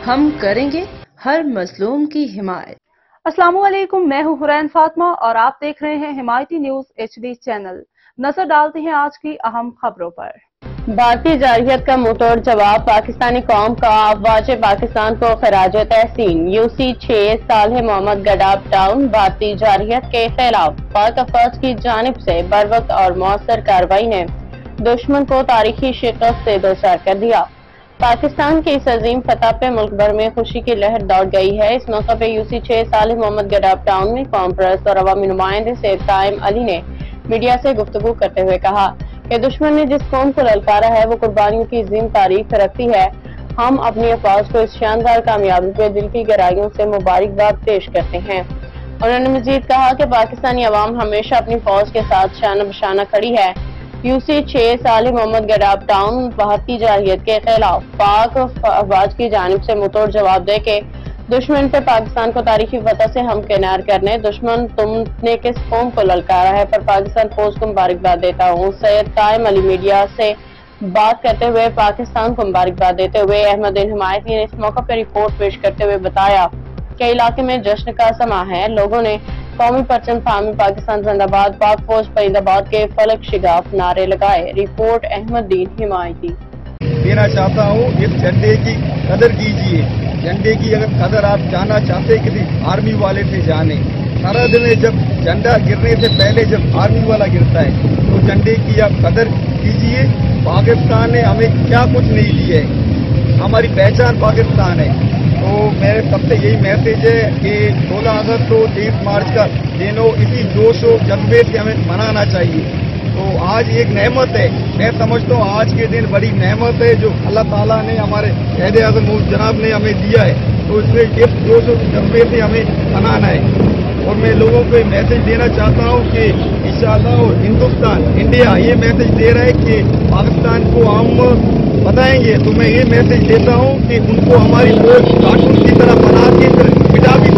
ہم کریں گے ہر مظلوم کی حمایت۔ السلام علیکم، میں ہوں حرین فاطمہ اور آپ دیکھ رہے ہیں حمایتی نیوز HD چینل۔ نظر ڈالتے ہیں آج کی اہم خبروں پر۔ بھارتی جارحیت کا منہ توڑ جواب، پاکستانی قوم کا افواج پاکستان کو خراج تحسین۔ UC 6 صالح محمد گڈاب ٹاؤن بھارتی جارحیت کے خلاف پاک افواج کی جانب سے بروقت اور مؤثر کارروائی نے دشمن کو تاریخی شکست سے دوچار کر دیا۔ پاکستان کی اس عظیم فتح پہ ملک بھر میں خوشی کی لہر دوڑ گئی ہے۔ اس موقع پہ UC 6 صالح محمد گڈاب ٹاؤن میں قوم پرست اور عوامی نمائندے سید قائم علی نے میڈیا سے گفتگو کرتے ہوئے کہا کہ دشمن نے جس قوم کو للکارا ہے وہ قربانیوں کی عظیم تاریخ رکھتی ہے۔ ہم اپنی افواج کو اس شاندار کامیابی پہ دل کی گہرائیوں سے مبارکباد پیش کرتے ہیں۔ انہوں نے مزید کہا کہ پاکستانی عوام ہمیشہ اپنی فوج کے ساتھ شانہ بشانہ کھڑی ہے۔ UC 6 صالح محمد گڈاب ٹاؤن بھارتی جارحیت کے خلاف پاک افواج کی جانب سے منہ توڑ جواب دے کے دشمن پہ پاکستان کو تاریخی فتح سے ہمکنار کرنے، دشمن تم نے کس قوم کو للکارا ہے پر پاکستان فوج کو مبارکباد دیتا ہوں۔ سید قائم علی میڈیا سے بات کرتے ہوئے پاکستان کو مبارکباد دیتے ہوئے احمد حمایتی نے اس موقع پر رپورٹ پیش کرتے ہوئے بتایا کہ علاقے میں جشن کا سما ہے۔ لوگوں نے قومی پرچم تھامے پاکستان زندہ باد، پاک فوج پرند آباد کے فلک شگاف نعرے لگائے۔ رپورٹ احمد دین حمایتی۔ دینا چاہتا ہوں اس جھنڈے کی قدر کیجیے۔ جھنڈے کی اگر قدر آپ جاننا چاہتے کسی آرمی والے سے جانے۔ سارا دن جب جھنڈا گرنے سے پہلے جب آرمی والا گرتا ہے تو جھنڈے کی آپ قدر کیجیے۔ پاکستان نے ہمیں کیا کچھ نہیں دیا ہے، ہماری پہچان پاکستان ہے۔ تو میرے سب سے یہی میسج ہے کہ 16 اگست اور 23 مارچ کا دنوں اسی جوش و جذبے سے ہمیں منانا چاہیے۔ تو آج ایک نعمت ہے، میں سمجھتا ہوں آج کے دن بڑی نعمت ہے جو اللہ تعالیٰ نے ہمارے قائد اعظم جناب نے ہمیں دیا ہے، تو اس میں اس جوش و جذبے سے ہمیں منانا ہے۔ اور میں لوگوں کو یہ میسج دینا چاہتا ہوں کہ انشاءاللہ ہندوستان انڈیا یہ میسج دے رہا ہے کہ پاکستان کو ہم بتائیں گے، تو میں یہ میسج دیتا ہوں کہ ان کو ہماری فوج کارٹون کی طرح بنا کے پھر مٹا بھی